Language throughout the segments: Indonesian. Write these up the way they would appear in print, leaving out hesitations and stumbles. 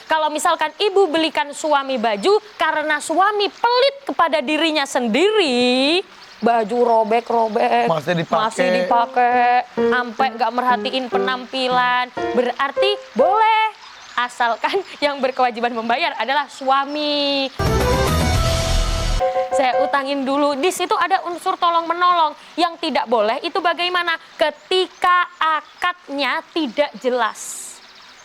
Kalau misalkan ibu belikan suami baju karena suami pelit kepada dirinya sendiri, baju robek-robek, masih dipakai, sampai nggak merhatiin penampilan, berarti boleh, asalkan yang berkewajiban membayar adalah suami. Saya utangin dulu. Di situ ada unsur tolong menolong. Yang tidak boleh itu bagaimana? Ketika akadnya tidak jelas.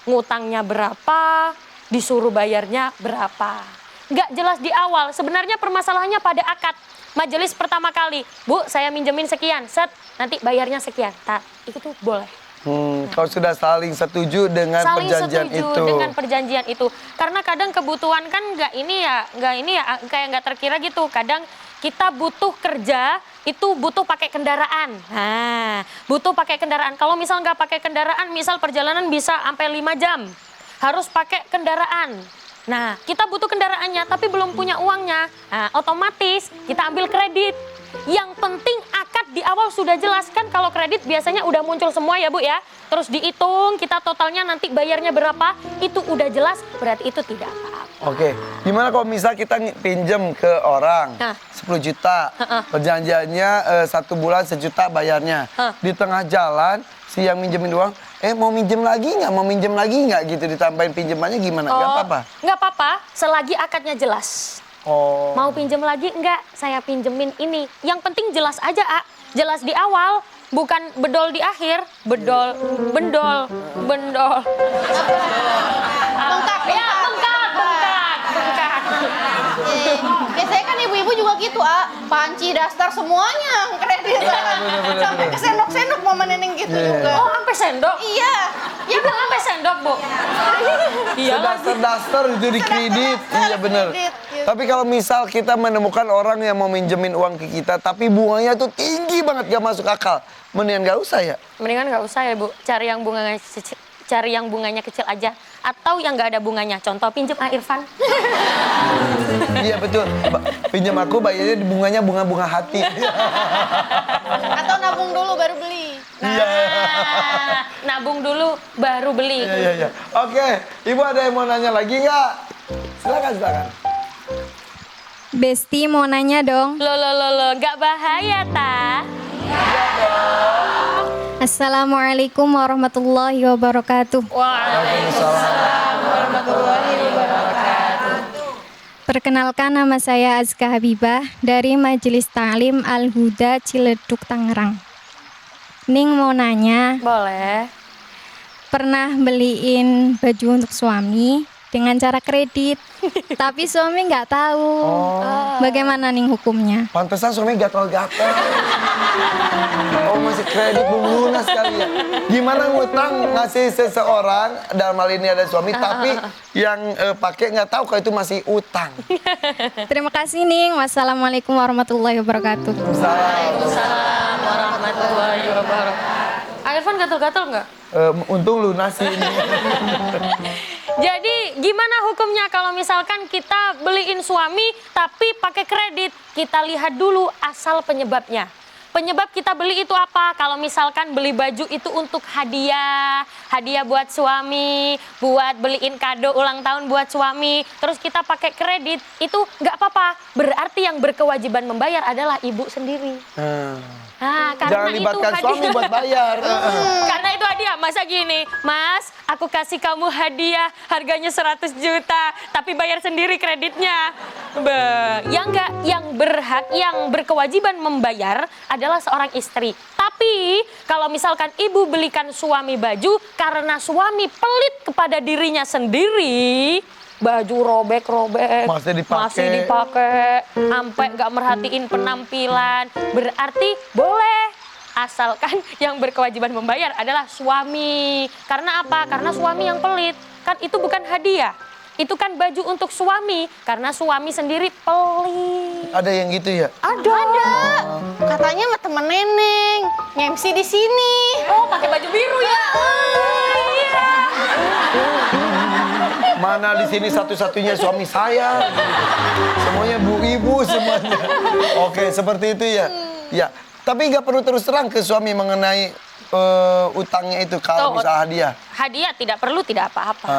Ngutangnya berapa, disuruh bayarnya berapa. Nggak jelas di awal. Sebenarnya permasalahannya pada akad. Majelis pertama kali, Bu, saya minjemin sekian, set, nanti bayarnya sekian. Itu tuh boleh. Kalau sudah saling setuju dengan perjanjian itu. Dengan perjanjian itu. Karena kadang kebutuhan kan nggak kayak nggak terkira gitu. Kadang kita butuh kerja, itu butuh pakai kendaraan. Nah, butuh pakai kendaraan. Kalau misal nggak pakai kendaraan, misal perjalanan bisa sampai 5 jam. Harus pakai kendaraan. Nah, kita butuh kendaraannya tapi belum punya uangnya. Nah, otomatis kita ambil kredit. Yang penting akad di awal sudah jelas kan, kalau kredit biasanya udah muncul semua ya Bu ya. Terus dihitung kita totalnya nanti bayarnya berapa, itu udah jelas, berarti itu tidak apa-apa. Oke, gimana kalau misal kita pinjam ke orang 10 juta, perjanjiannya 1 bulan 1 juta bayarnya. Di tengah jalan si yang minjemin uang, mau minjem lagi nggak gitu, ditambahin pinjamannya gimana? Nggak apa-apa? Nggak apa-apa, selagi akadnya jelas. Mau pinjem lagi enggak? Saya pinjemin ini. Yang penting jelas aja, jelas di awal, bukan bedol di akhir. Bendol. Bengkak. Biasanya kan ibu-ibu juga gitu, panci, daster semuanya kredit. Sampai ke sendok-sendok mama neneng gitu juga. Oh, sampai sendok? Iya. Ya Bu, sampai sendok Bu. Iya, daster itu di kredit. Iya bener. Tapi kalau misal kita menemukan orang yang mau minjemin uang ke kita, tapi bunganya tuh tinggi banget, gak masuk akal, mendingan gak usah ya? Mendingan gak usah ya Bu, cari yang bunganya kecil aja. Atau yang gak ada bunganya, contoh pinjem Irfan. Iya betul, pinjam aku bayarnya bunganya bunga-bunga hati. Atau nabung dulu baru beli. Nabung dulu baru beli. Iya. Oke, Ibu ada yang mau nanya lagi nggak? Silakan. Besti mau nanya dong. Loh, nggak bahaya ta? Assalamualaikum warahmatullahi wabarakatuh. Waalaikumsalam warahmatullahi wabarakatuh. Perkenalkan, nama saya Azka Habibah dari Majelis Ta'lim Al-Huda Ciledug, Tangerang. Ning mau nanya, Boleh. pernah beliin baju untuk suami dengan cara kredit, tapi suami nggak tahu. Bagaimana nih hukumnya? Pantesan suami gatal-gatal. Masih kredit belum lunas kali ya. Gimana ngutang ngasih seseorang, dalam hal ini ada suami, tapi yang pakai nggak tahu kalau itu masih utang. Terima kasih nih. Wassalamualaikum warahmatullahi wabarakatuh. Waalaikumsalam warahmatullahi wabarakatuh. Irfan gatal-gatal nggak? Untung lunasi ini. Jadi gimana hukumnya kalau misalkan kita beliin suami tapi pakai kredit? Kita lihat dulu asal penyebabnya. Penyebab kita beli itu apa? Kalau misalkan beli baju itu untuk hadiah buat suami, buat beliin kado ulang tahun buat suami, terus kita pakai kredit, itu nggak apa-apa. Berarti yang berkewajiban membayar adalah ibu sendiri. Karena Jangan libatkan itu suami buat bayar. Karena itu hadiah. Masa gini, Mas, aku kasih kamu hadiah harganya 100 juta, tapi bayar sendiri kreditnya. Yang berhak, yang berkewajiban membayar adalah seorang istri. Tapi kalau misalkan ibu belikan suami baju karena suami pelit kepada dirinya sendiri, baju robek-robek, masih dipakai, sampai nggak merhatiin penampilan, berarti boleh, asalkan yang berkewajiban membayar adalah suami. Karena apa? Karena suami yang pelit, kan itu bukan hadiah, itu kan baju untuk suami, karena suami sendiri pelit. Ada yang gitu ya? Ada. Katanya sama temen neneng, nge-MC di sini. Oh, pakai baju biru ya? Iya. Mana di sini satu-satunya suami saya. Semuanya bu ibu semuanya. Oke, seperti itu ya. Ya, Tapi nggak perlu terus terang ke suami mengenai utangnya itu kalau bisa hadiah. Hadiah tidak perlu, tidak apa-apa.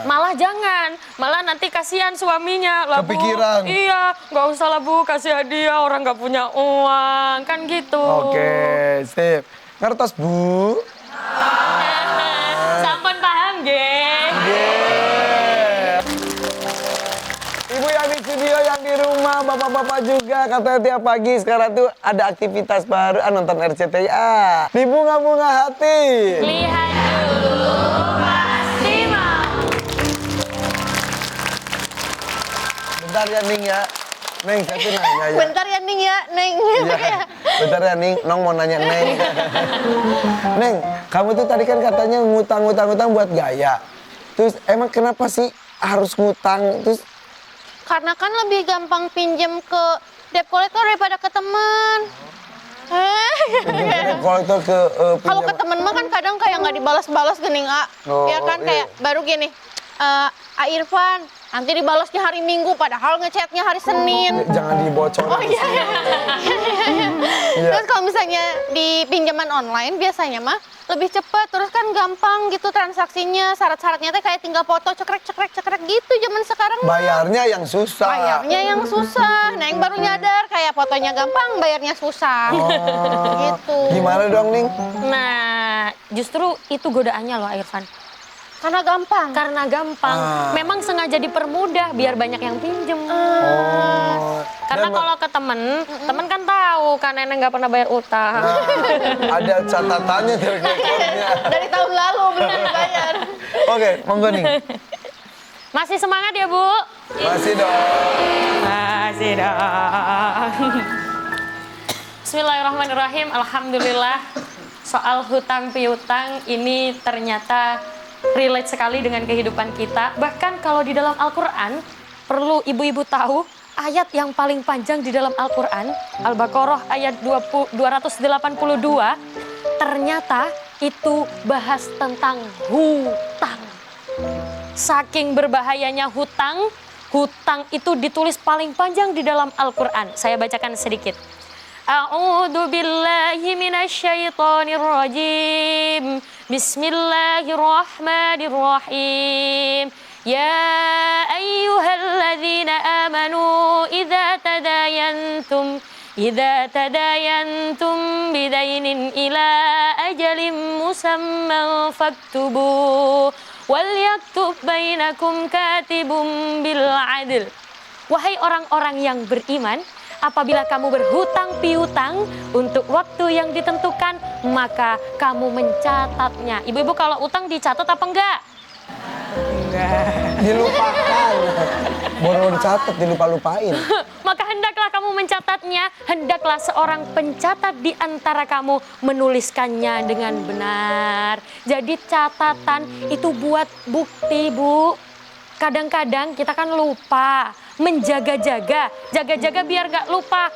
Malah jangan, malah nanti kasihan suaminya. Lah, Bu, kepikiran. iya, nggak usah lah Bu, kasih hadiah, orang nggak punya uang, kan gitu. Oke, sip. Ngertos Bu? Sampun paham, geng. Ibu yang di studio, yang di rumah, bapak-bapak juga katanya tiap pagi sekarang tuh ada aktivitas baru, nonton RCTI. Di bunga-bunga hati. Lihat dulu, pasti mau. Bentar ya Ning ya. Neng, saya tuh nanya ya. Bentar ya Ning ya, Neng. Iya, bentar ya Ning, Nong mau nanya Neng. Neng, kamu tuh tadi kan katanya ngutang buat gaya. Terus emang kenapa sih harus ngutang? Terus Karena kan lebih gampang pinjem ke debt collector daripada ke teman. kolektor ke Kalau ke temen mah kan kadang kayak nggak dibalas-balas gening A. Ya kan kayak baru gini, A Irfan, nanti dibalasnya hari Minggu padahal ngechatnya hari Senin. Jangan dibocorin. Oh iya. Iya. Terus kalau misalnya di pinjaman online biasanya mah lebih cepat, terus kan gampang gitu transaksinya, syarat-syaratnya teh kayak tinggal foto cekrek gitu zaman sekarang mah. Bayarnya yang susah. Bayarnya yang susah. Neng baru nyadar kayak fotonya gampang, bayarnya susah. Gitu. Gimana dong Ning? Nah, justru itu godaannya loh, Irfan. Karena gampang. Karena gampang. Memang sengaja dipermudah biar banyak yang pinjem. Karena Dan kalau ke temen kan tahu kan nenek nggak pernah bayar utang. ada catatannya dari rekornya. Dari tahun lalu belum dibayar. Oke, monggo Ning. Masih semangat ya, Bu? Masih dong. Masih dong. Bismillahirrahmanirrahim. Alhamdulillah. Soal hutang piutang ini ternyata relate sekali dengan kehidupan kita. Bahkan kalau di dalam Al-Quran, perlu ibu-ibu tahu, ayat yang paling panjang di dalam Al-Quran, Al-Baqarah ayat 282, ternyata itu bahas tentang hutang. Saking berbahayanya hutang, hutang itu ditulis paling panjang di dalam Al-Quran. Saya bacakan sedikit. A'udzu billahi minasyaitonir rajim. Bismillahirrahmanirrahim. Ya ayyuhalladzina amanu idza tadayantum bidainin ila ajalin musamman faktubu wal yaktub bainakum katibun bil adl. Wahai orang-orang yang beriman, apabila kamu berhutang piutang untuk waktu yang ditentukan, maka kamu mencatatnya. Ibu-ibu kalau utang dicatat apa enggak? Enggak. Dilupakan. Baru dicatat, dilupa-lupain. Maka hendaklah kamu mencatatnya, hendaklah seorang pencatat di antara kamu menuliskannya dengan benar. Jadi catatan itu buat bukti, Bu. Kadang-kadang kita kan lupa, menjaga-jaga, jaga-jaga biar gak lupa.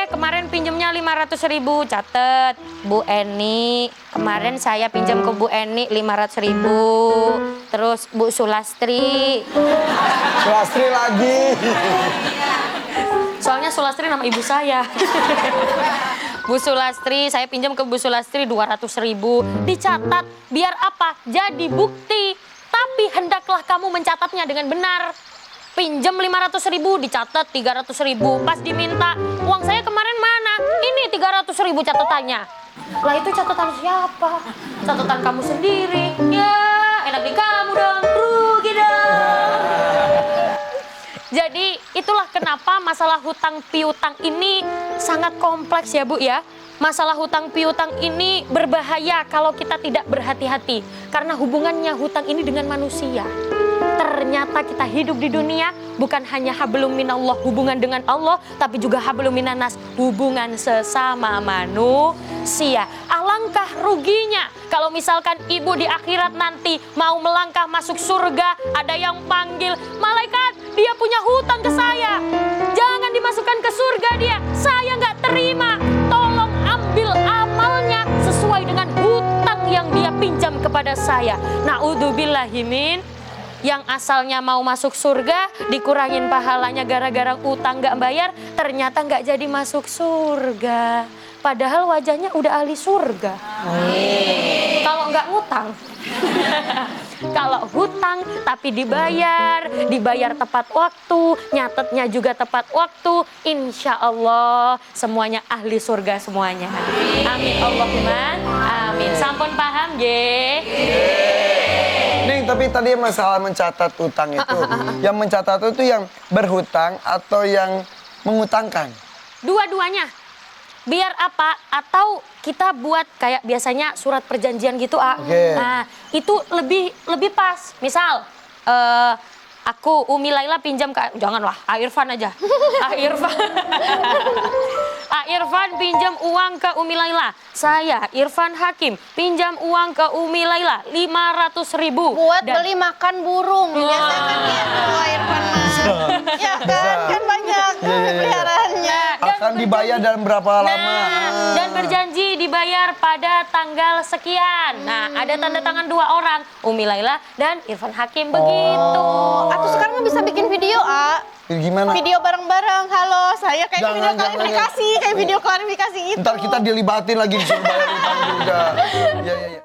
Kemarin pinjemnya 500.000, catet. Bu Eni, kemarin saya pinjam ke Bu Eni 500.000. Terus Bu Sulastri. Sulastri lagi. Soalnya Sulastri nama ibu saya. Bu Sulastri, saya pinjam ke Bu Sulastri 200.000. Dicatat, biar apa? Jadi bukti. Tapi hendaklah kamu mencatatnya dengan benar. Pinjam 500.000, dicatat 300.000. Pas diminta, uang saya kemarin mana? Ini 300.000 catatannya. Lah itu catatan siapa? Catatan kamu sendiri. Ya, enak di kamu dong, rugi dong. Jadi itulah kenapa masalah hutang piutang ini sangat kompleks ya Bu ya. Masalah hutang piutang ini berbahaya kalau kita tidak berhati-hati. Karena hubungannya hutang ini dengan manusia. Ternyata kita hidup di dunia bukan hanya hablum minallah, hubungan dengan Allah, tapi juga hablum minanas, hubungan sesama manusia. Alangkah ruginya kalau misalkan ibu di akhirat nanti mau melangkah masuk surga, ada yang panggil, malaikat, dia punya hutang ke saya. Jangan dimasukkan ke surga dia, saya nggak terima. Tolong ambil amalnya sesuai dengan hutang yang dia pinjam kepada saya. Na'udzubillahimin. Yang asalnya mau masuk surga, dikurangin pahalanya gara-gara utang gak bayar, ternyata gak jadi masuk surga. padahal wajahnya udah ahli surga. Kalau nggak ngutang. Kalau hutang tapi dibayar tepat waktu, nyatetnya juga tepat waktu, insya Allah semuanya ahli surga semuanya. Amin Allahumma amin. Sampun paham ye? Ning, tapi tadi masalah mencatat utang itu, yang mencatat itu yang berhutang atau yang mengutangkan? Dua-duanya. Biar apa? Atau kita buat kayak biasanya surat perjanjian gitu, Oke. Nah, itu lebih pas. Misal, aku Umi Laila pinjam ke, janganlah, Irfan aja. Irfan. Irfan pinjam uang ke Umi Laila. Saya, Irfan Hakim, pinjam uang ke Umi Laila 500.000. Buat beli makan burung. Biasanya kan gitu Irfan mah. Ya kan, kan banyak peliharaannya. Akan dibayar dalam berapa lama? Dan berjanji dibayar pada tanggal sekian. Nah, ada tanda tangan 2 orang, Umi Laila dan Irfan Hakim begitu. Atau sekarang bisa bikin video, Gimana? Video bareng-bareng. Halo, saya kayak Jangan, video jangan, klarifikasi, kayak video klarifikasi itu. Ntar kita dilibatin lagi disuruh bayar utang juga. Iya, iya, iya.